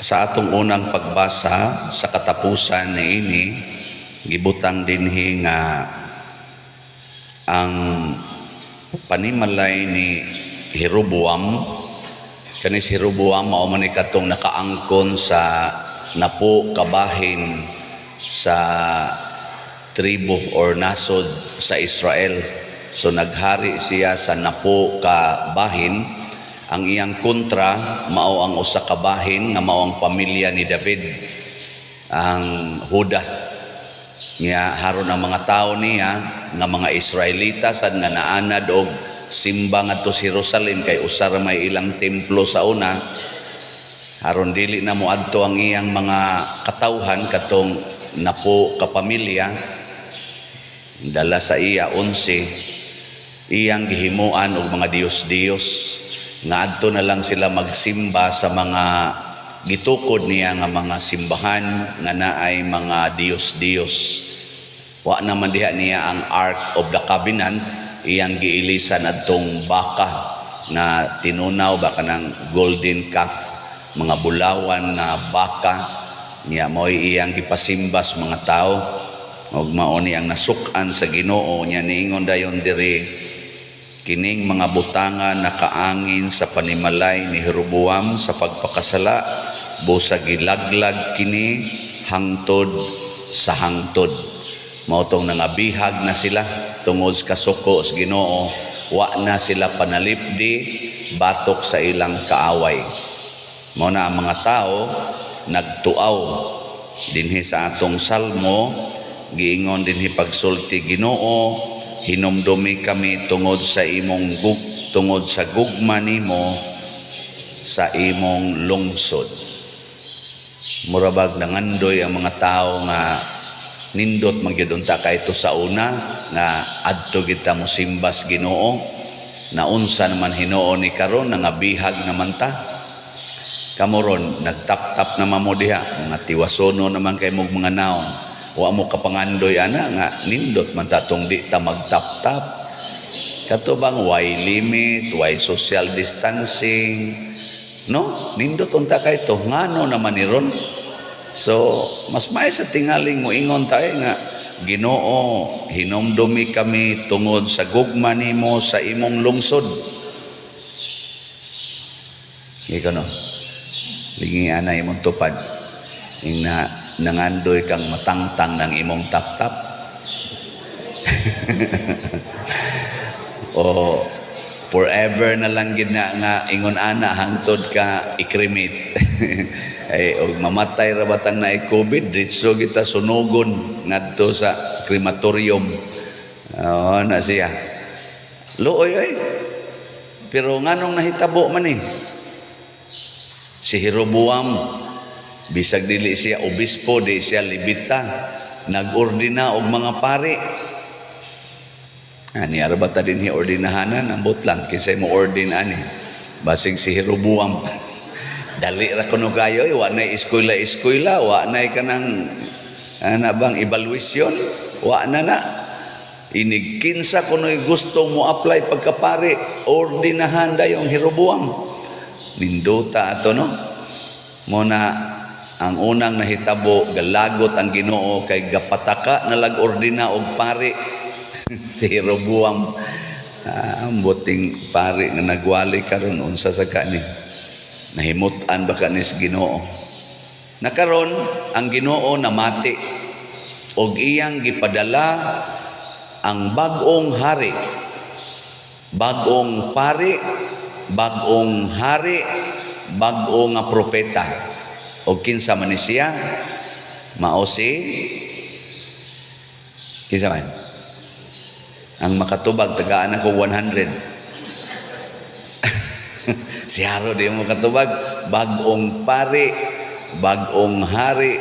Sa atong unang pagbasa sa katapusan niini gibutang dinhi nga ang panimalay ni Jeroboam. Kani si Jeroboam mao man ni katong nakaangkon sa napo kabahin sa tribo or nasod sa Israel. So naghari siya sa napo kabahin. Ang iyang kontra mao ang usa ka bahin nga mao ang pamilya ni David, ang Huda. Niya haron ang mga tao niya nga mga Israelita sad nga naanad og simba ngadto sa Jerusalem kay usa ra may ilang templo sa una. Haron dili na moadto ang iyang mga katawhan katong napo ka pamilya. Dala sa iya 11 iyang gihimuan og mga Dios-Dios nga adto na lang sila magsimba sa mga gitukod niya nga mga simbahan nga naay mga Dios-Dios. Wa naman diha niya ang Ark of the Covenant, iyang giilisan adtong baka na tinunaw baka ng golden calf, mga bulawan na baka niya mo'y iyang gipasimba sa mga tao. Og mao ni ang nasuk-an sa Ginoo niya niingon dayon diri kining mga butangan nakaangin sa panimalay ni Jeroboam sa pagpakasala busa gilaglag kini hangtod sa hangtod. Mao tong nangabihag na sila tungod sa kasuko sa Ginoo, wa na sila panalipdi batok sa ilang kaaway. Mao na ang mga tao nagtuaw dinhi sa atong salmo, giingon dinhi pagsulti Ginoo, hinumdumi kami tungod sa tungod sa gugma nimo sa imong lungsod. Murabag nangandoy ang mga tao nga nindot magyudunta kay to sa una nga adto kita mo simbas Ginoo, na unsa naman Hinoo ni karon nangabihag naman ta. Kamoron nagtap-tap naman mo diha, mga tiwasono naman kay mong mga naon. Wa mo kapangandoy ana nga nindot man tatong di ta magtap-tap. Kato bang why limit, why social distancing, no? Nindot unta kay to ngano naman ni ron. So mas may sa tingaling mo ingon tayo nga Ginoo, hinumdumi kami tungod sa gugma nimo sa imong lungsod. Ikaw no, lingi ana imong tupad ina nangandoy kang matangtang ng imong tap-tap. O forever na lang gid na nga ingon ana hangtod ka i-cremate. Ay og mamatay ra batang na COVID, ditso kita sunugon ngadto sa crematorium. Na siya. Luoy ay. Pero nganong nahitabo man ni? Si Jeroboam bisag dili siya obispo, di siya libita, nag-ordina og mga pari. Ani ara bata dinhi ordinahanan ambot lang kisay mo ordin ani. Basig si Jeroboam dali ra kuno kayo, wa na eskwela, wa na kanang ana bang evaluation, wa na. Inig kinsa kuno gusto mo apply pagkapari, ordinahan dayong Jeroboam. Nindota ato no. Mo na ang unang nahitabo galagot ang Ginoo kay gapataka na lag-ordina og pari si Jeroboam. Ang buting pari nga nagwali karon unsa sa kani, nahimutan ba kani sa Ginoo. Nakaron ang Ginoo namati og iyang gipadala ang bag-ong hari, bag-ong pari, bag-ong hari, bag-ong nga propeta. O kinsa man ni siya mao si kinsa man ang makatubag tagaan ako 100. Si Haro di mo katubag, bag-ong pari, bag-ong hari,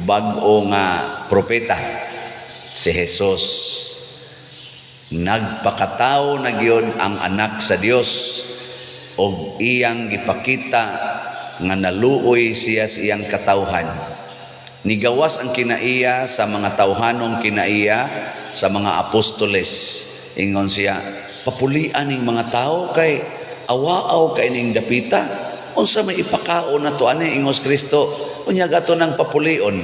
bag-ong propeta, si Jesus. Nagpakatao na gyud ang anak sa Dios og iyang gipakita nga naluoy siya sa iyang katawhan. Nigawas ang kinaiya sa mga tawhanong kinaiya sa mga apostoles. Ingon siya, papulian ning mga tao kay awaaw kay ning dapita. Unsa may ipakaon na to ani ingos Kristo? Unya gato nang papulion.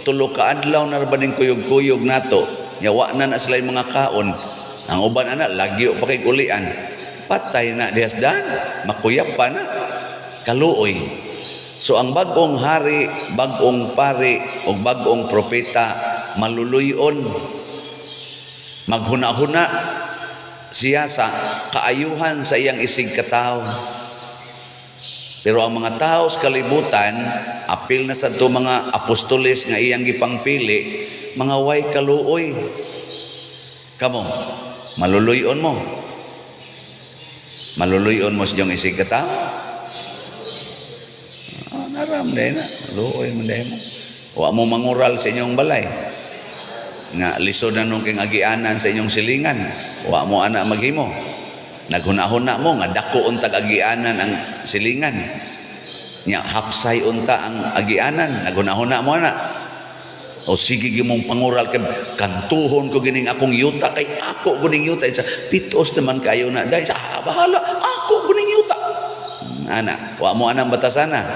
Tulo ka adlaw na rabaning kuyog-kuyog nato. Yawa na sila mga kaon. Ang uban ana lagyo pa kay kulian. Patay na dihasdan, makuyap pa na. Kaluoy. So ang bagong hari, bagong pari o bagong propeta maluluyon. Maghuna-huna siya sa kaayuhan sa iyang isig katao. Pero ang mga tao sa kalibutan, apil na sa ito mga apostoles nga iyang gipangpili, mga way kaluoy. Kamo, maluluyon mo. Maluluyon mo sa iyong isig katao. Naram dahil na, luoy mo dahil mo. Huwag mo mangural sa inyong balay. Nga lisod na nung king agianan sa inyong silingan. Huwag mo anak maghimo. Naghuna-huna mo nga dako untag agianan ang silingan. Nya hapsay unta ang agianan, naghuna-huna mo na. O sige gimong pangural kay kantuhon ko gining akong yuta kay ako kuning yuta sa pitos naman kayo na dai sa bahala ako kuning yuta. Ana, wa mo anang batasana.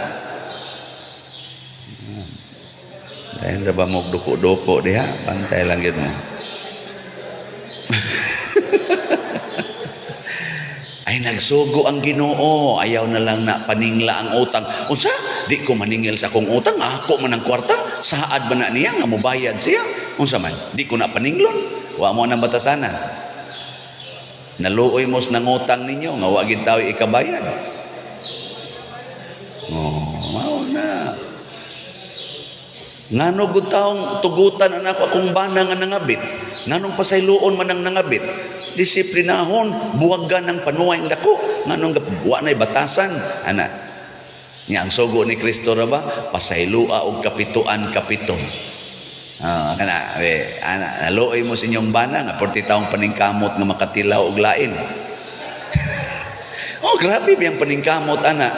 Dahil ba mo duko-duko diha, pantay lang yun mo. Ay nagsugo ang Ginoo, ayaw na lang na paningla ang utang. Unsa? Di ko maningil sa akong utang, ako man ang kwarta. Saad ba na niya nga mobayad siya? Unsa man? Di ko na paninglon. Wa mo nang batasana. Naluoy mo sa nangutang ninyo nga wa gid tawo ikabayad. Oh, mao na. Ngano gud taong tugutan anak akong bana nga nangabit. Nganong pasayloon man ang nangabit. Disiplinahon, buwagan ng panuway ng dako. Nganong wa na'y batasan. Ana, niya ang sugo ni Kristo ra ba? Pasaylua og kapituan kapito. Kana, ana, naluoy mo sa inyong bana nga 40 taong paningkamot nga makatilaw og lain. Oh, grabe biyang paningkamot, ana.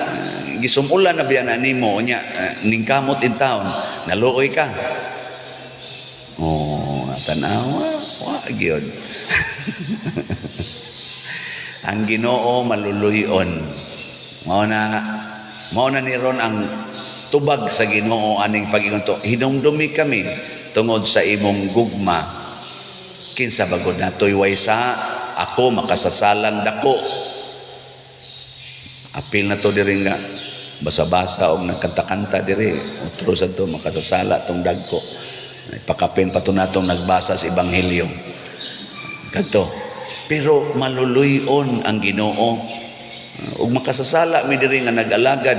Gisumulan na biyan nimo nya ningkamot in town. Naluoy ka. Oh, tanawa, wa gyud. Ang Ginoo maluluyon. Mao na ni ron ang tubag sa Ginoo aning pag-ingon to. Hinumdumi kami tungod sa imong gugma. Kinsa bagod natoy waysa ako makasasalang dako. Apil na to diri nga basa-basa og nagkanta-kanta diri. Utro sa to makasasala tong dagko. Ipakapin pa to natong nagbasa sa ebanghelyo. Kadto. Pero maluluyon ang Ginoo. Ug makasasala mi diri nga nag-alagad,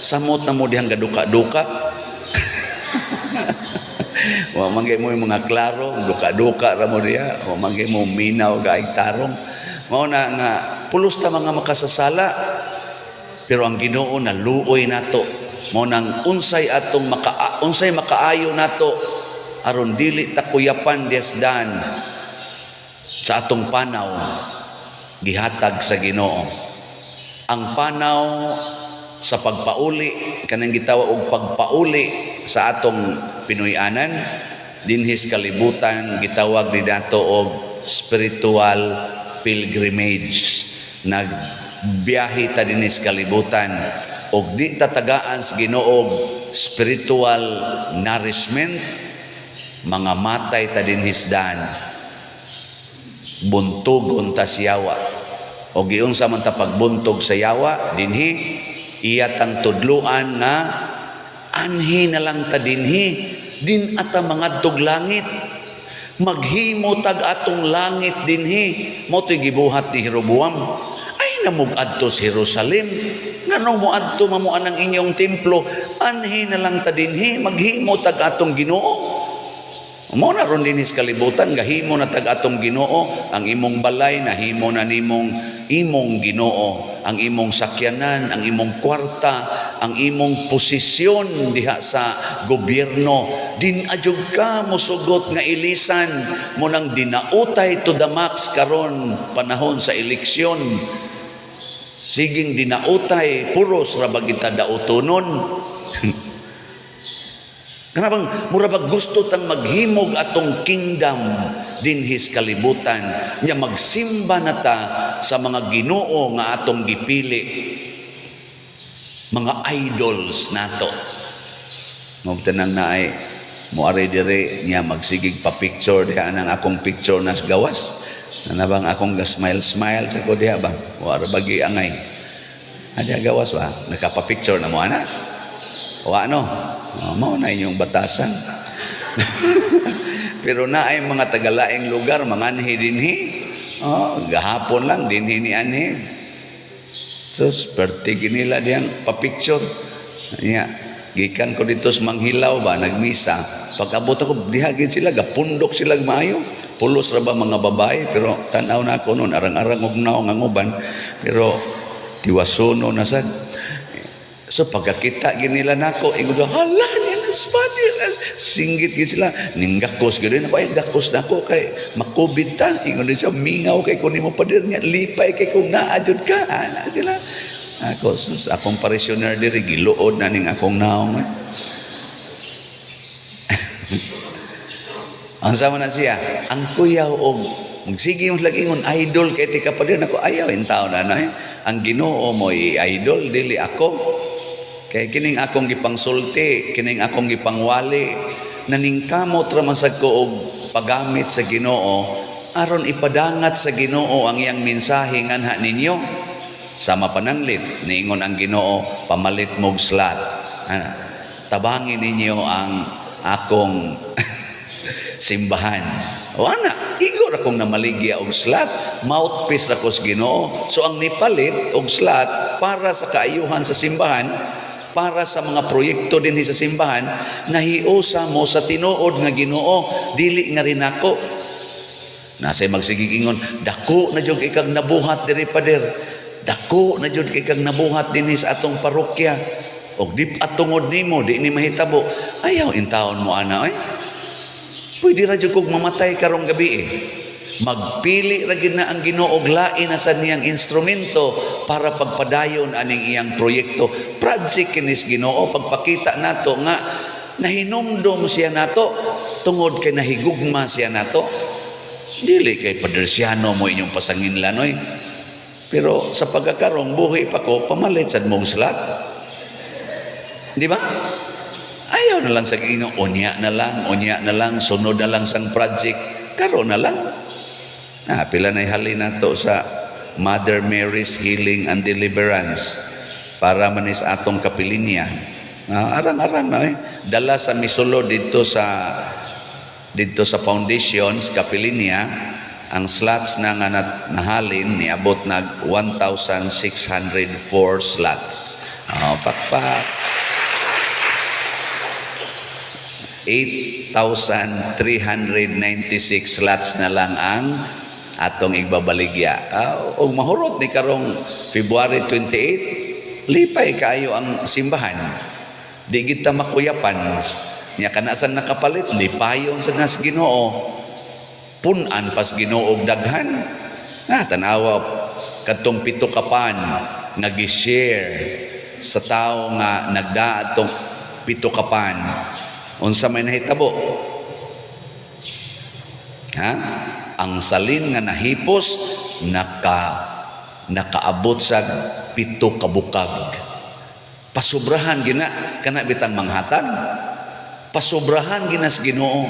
samot na mo dihang gaduka-duka. Wa mangay mo yung mga klaro, duka-duka ra mo diha, wa mangay mo minaw gaig tarong. Mao na nga pulos ta mga makasasala. Pero ang Ginoo naluoy nato. Mao nang unsay makaayo nato aron dili ta kuyapan desdan sa atong panaw gihatag sa Ginoo. Ang panaw sa pagpauli kanang gitawag og pagpauli sa atong Pinoyanan dinhis kalibutan gitawag ni dato og spiritual pilgrimage. Nagbiyahe ta dinhis kalibutan og di tatagaan sa Ginoo spiritual nourishment, mga matay ta dinhis dan. Buntugon ta siyawa o giunsa man ta pagbuntog sa yawa dinhi iya tang tudluan nga anhi na lang ta dinhi din ata mangadtog langit maghimo tag atong langit dinhi mo to'y gibuhat ni Jeroboam ay namug-adto sa Jerusalem nganong moadto mamuan ang inyong templo anhi na lang ta dinhi maghimo tag atong Ginoo. Mo na ron dinis kalibutan gahimo na tag atong Ginoo ang imong balay nahimo na nimong imong Ginoo ang imong sakyanan ang imong kwarta ang imong posisyon diha sa gobyerno din adyog ka mosugot nga ilisan mo nang dinautay to the max karon panahon sa eleksyon siging dinautay puros ra bagita dautonon. Kanabang murabag gusto tang maghimog atong kingdom dinhis kalibutan nya magsimba na ta sa mga Ginoo nga atong gipili. mga idols nato. Mabtanang naay moari dire niya magsigig pa picture diha nang akong picture nas gawas. Ana bang akong smile sa ko diha ba? Wala bagi angay. Ada gawas ba? Nakapa-picture na mo ana. Wa no. Mao na inyong batasan. Pero naay mga tagalaing lugar manganhi dinhi. Gahapon lang dinhi ni anhi. So, perti nila diyang pa-picture. Gikan ko dito sa Manghilaw ba, nagmisa. Pag-abot ako, dihagin sila, gapundok sila maayo. Pulos ra ba mga babae, pero tanaw na ako noon, arang-arang ugnaw nga nguban. Pero tiwasuno na sad. So pagkakita ginila nako, ingon hala niya na spati. Singgit gid sila, ninggakos gid ako, ay gakos nako kay makubit ta. Ingon siya mingaw kay kun nimo padir niya, lipay kay kung naadjud ka. Ana sila. Ako sus akong parishioner diri giluod na ning akong naong. Ang sama na siya, ang kuyaw og magsige mo lagi ingon idol kay ti kapadir nako ayaw in taon na ang Ginoo mo idol dili ako. Kay kining akong gipangsulti, kining akong gipangwali, naningkamot ra man sad ko og paggamit sa Ginoo aron ipadangat sa Ginoo ang iyang mensahe nganha ninyo. Sama pananglit, niingon ang Ginoo, pamalit mog slot. Tabangin ninyo ang akong simbahan. O ana, igor akong namaligya og slot, mouthpiece ra ko sa Ginoo. So ang nipalit og slot para sa kaayuhan sa simbahan, para sa mga proyekto din sa simbahan, nahiusa mo sa tinuod nga Ginoo, dili nga rin ako. Nasa'y magsigigingon, dako na jud kay kag nabuhat diri pader. Dako na jud kay kag nabuhat dinhi sa atong parokya. Og di atungod nimo, di ni mahitabo. Ayaw in taon mo ana, pwede ra jud kog mamatay karong gabi Magpili ra gid na ang Ginoo og lain na sa niyang instrumento para pagpadayon aning iyang proyekto. Project kinis Ginoo pagpakita nato nga nahinumdom siya nato tungod kay nahigugma siya nato. Dili kay padersyano mo inyong pasanginlan Pero sa pagkakarong buhi pa ko pamalit sad mong slot. Di ba? Ayaw na lang sa Ginoo, unya na lang, sunod na lang sang project, karon na lang. Pila na ihalin nato sa Mother Mary's Healing and Deliverance para manis atong kapilinya. Arang-arang na dala sa misulo dito sa foundations kapilinya, ang slots na nga nahalin niabot nag 1,604 slots. Pakpak. 8,396 slots na lang ang atong igbabaligya. Og mahurot ni karong February 28, lipay kayo ang simbahan. Di kita makuyapan. Nya kanasan nakapalit, lipayon sa nas Ginoo. Punan pas Ginoo og daghan. Tanawa kadtong pito kapan nga gi-share sa tao nga nagda atong pito kapan. Unsa may nahitabo? Ang salin nga nahipos nakaabot sa 7 kabukag. Pasubrahan gina kana bitang manghatag. Pasubrahan gina sa Ginoo.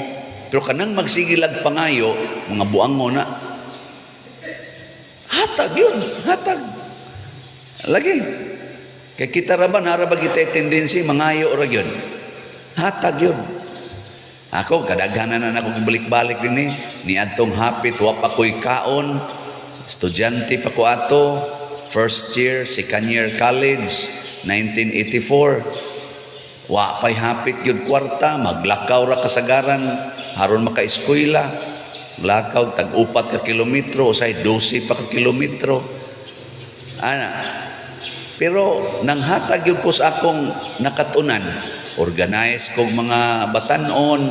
Pero kanang magsigilag pangayo, mga buang mo na. Hatag yun, hatag. Lagi. Kaya kita raban, harabag kita tendency, mangayo ra yun. Hatag yun. Ako, kadaghanan na ako balik-balik din ni atong hapit, wapa ko'y kaon, estudyante pa ko ato, first year, second year college, 1984. Wapay hapit yun kwarta, maglakaw ra kasagaran, haron maka-eskwela, lakaw, tag-upat ka kilometro, usay 12 pa ka kilometro. Pero nang hatag yun ko sa akong nakatunan, organize kong mga batanon,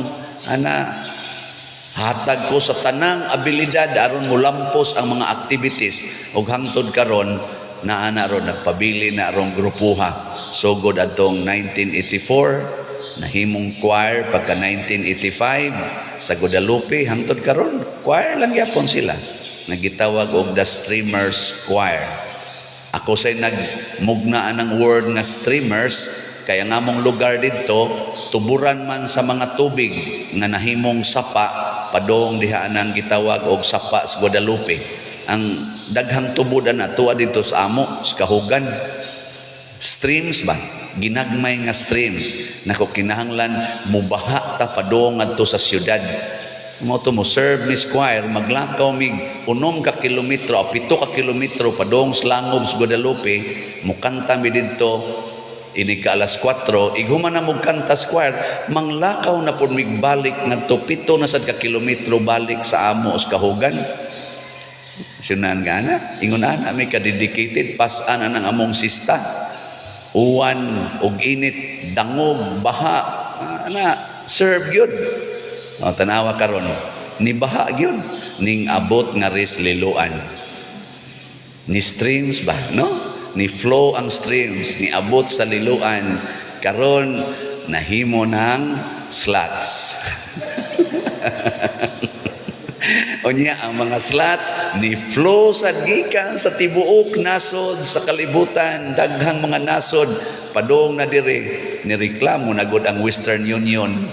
hatag ko sa tanang abilidad aron mulampos ang mga activities ug hangtod karon naa na ron nagpabili na rong grupuha. So god atong 1984 nahimong choir pagka 1985 sa Guadalupe hangtod karon choir lang gyapon sila nagitawag og the Streamers Choir. Ako say nagmugnaan ng word nga streamers, kaya nga mong lugar dito, tuburan man sa mga tubig nga nahimong sapa, padong diha nang gitawag og sapa sa Guadalupe. Ang daghang tubudan na tuwa dito sa amo, sa Kahugan. Streams ba? Ginagmay nga streams. Nako kinahanglan mubaha ta padong adto sa syudad. Mo to mo serve Miss Choir, maglakaw mig 6 ka kilometro o 7 ka kilometro padong sa Langob sa Guadalupe, mukanta mi didto ini ka alas 4, ighuman na mo kanta sa choir, manglakaw na pud mig balik ngadto 7 na sad ka kilometro balik sa amo sa Kahugan. Sunan nga na, ingon ana may ka-dedicated pasan ang among sista. Uwan og init, dangog, baha, ana serve gyud. O, tanawa karon ni baha gyud ning abot nga ris liluan. Ni streams ba, no? Ni flow ang streams, ni abot sa liluan, karon nahimo ng slots. Unya ang mga slots ni flow sa gikan sa tibuok nasod sa kalibutan, daghang mga nasod padong na dire ni reklamo na gud ang Western Union,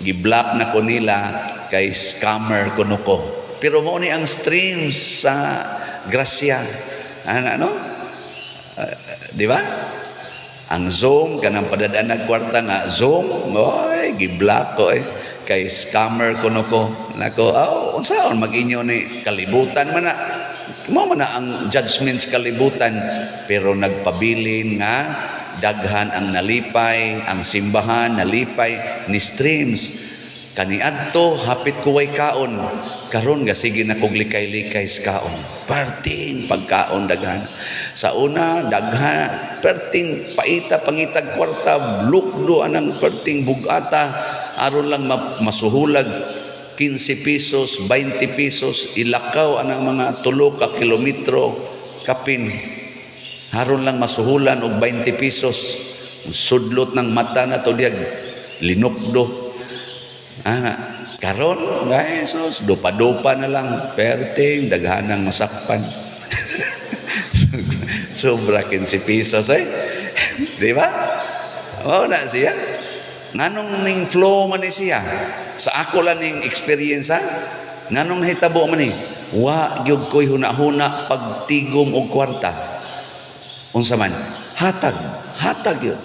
giblock na ko nila kay scammer kuno ko. Pero mo ni ang streams sa grasya, ano? Di ba? Ang Zoom kanang padadaan ng kwarta nga Zoom, oy giblock ko kay scammer kuno ko. Nako, unsaon mag-inyo ni kalibutan man na. Mo man na ang judgments kalibutan, pero nagpabilin nga daghan ang nalipay, ang simbahan nalipay ni streams. Kaniadto hapit kuway kaon, karon nga sige na kog likay-likay sa kaon. Perting pagkaon daghan. Sa una daghan perting paita pangitag kwarta, lukdo anang perting bugata aron lang masuhulag 15 pesos, 20 pesos, ilakaw anang mga 3 ka kilometro kapin. Haron lang masuhulan og 20 pesos. Sudlot ng mata na to diag linukdo. Karon, Jesus, dupa-dupa na lang, perting, daghanang masakpan. Sobra 15 pesos Di ba? Oo na siya. Nganong ning flow man ni siya? Sa ako lang ning experience Nganong nahitabo man ni? Wa gyud ko'y huna-huna pagtigom og kwarta. Unsa man? Hatag yun.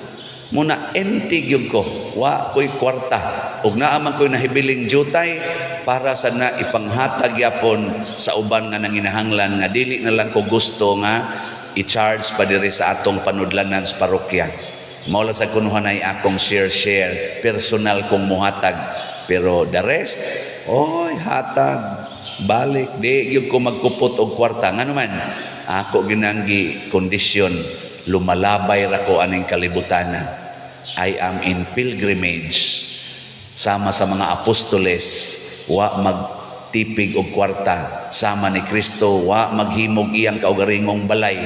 Muna empty gyud ko, wa ko'y kwarta. Ug naa man ko'y nahibiling jutay para sa na ipanghatag yapon sa uban nga nanginahanglan nga dili na lang ko gusto nga i-charge pa diri sa atong panudlanan sa parokya. Mao lang sa kunuhan ay akong share personal kong muhatag, pero the rest hatag balik di gyud ko magkupot og kwarta. Ngano man ako ginanggi kondisyon lumalabay ra ko aning kalibutana. I am in pilgrimage sama sa mga apostoles, wa magtipig og kwarta sama ni Kristo, wa maghimog iyang kaugaringong balay,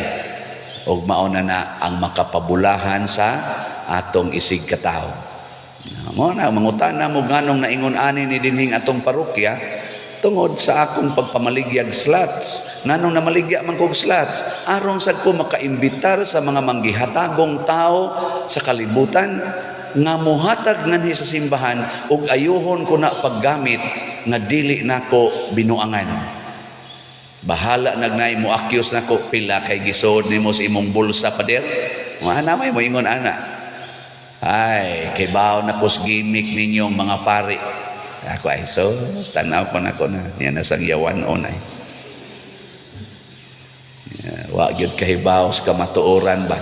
og mauna na ang makapabulahan sa atong isig katao. Mo na mangutana mo nganong naingon ani ni dinhing atong parokya tungod sa akong pagpamaligyag slots. Nganong namaligya man kog slots aron sad ko makaimbitar sa mga manggihatagong tao sa kalibutan nga mohatag nganhi sa simbahan ug ayuhon ko na paggamit nga dili nako binuangan. Bahala nagnay mo accuse nako pila kay gisod nimo sa imong bulsa pader. Ana may mo ingon ana. Ay, kay bawo na kus gimmick ninyong mga pari. Ako ay tanaw ko na ko na niya nasang yawan onay. Wa gyud kahibaw sa kamatuoran ba.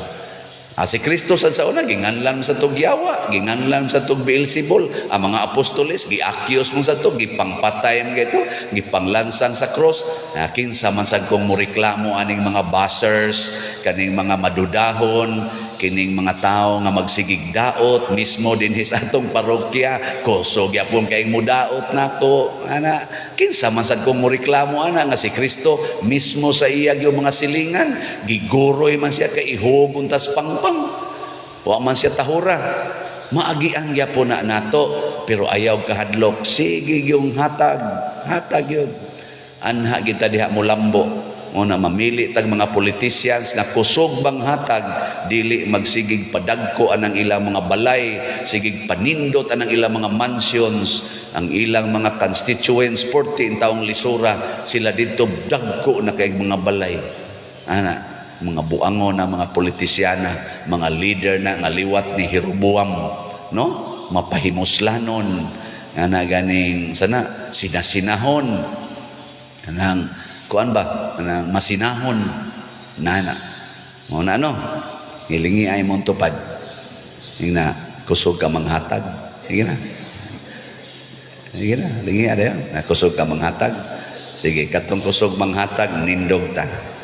Si Kristo sa una ginganlan sa tug yawa, ginganlan sa tug Beelzebul. Ang mga apostoles gi-accuse mo sa tug, gipangpatay mo gito, gipanglansang sa cross. Kinsa man sad kong moreklamo aning mga buzzers, kaning mga madudahon, kining mga tao nga magsigig daot mismo din sa atong parokya, kusog yapon kay mudaot nako. Ana, kinsa man sad kong moreklamo ana nga si Kristo mismo sa iya yung mga silingan, giguroy man siya kay ihugon tas pangpang. Wa man siya tahura. Maagian yapon na nato, pero ayaw kahadlok. Sige yung hatag yun. Anha kita diha mo lambo. una mamili tag mga politicians nga kusog banghatag, dili magsigig padagko anang ilang mga balay, sigig panindot anang ilang mga mansions, ang ilang mga constituents 40 taong lisura sila dito dagko na kay mga balay. Ana mga buangon na mga politisyana, mga leader na nga liwat ni Jeroboam, no? Mapahimuslanon, ana ganing sana sinasinahon, anang kuan ba, anang masinahon, nana. Mo na ano, hilingi ay mong tupad. Yung na, kusog ka manghatag. Sige na. Sige na, lingi ada yan. Kusog ka manghatag. Sige, katong kusog manghatag, nindog ta.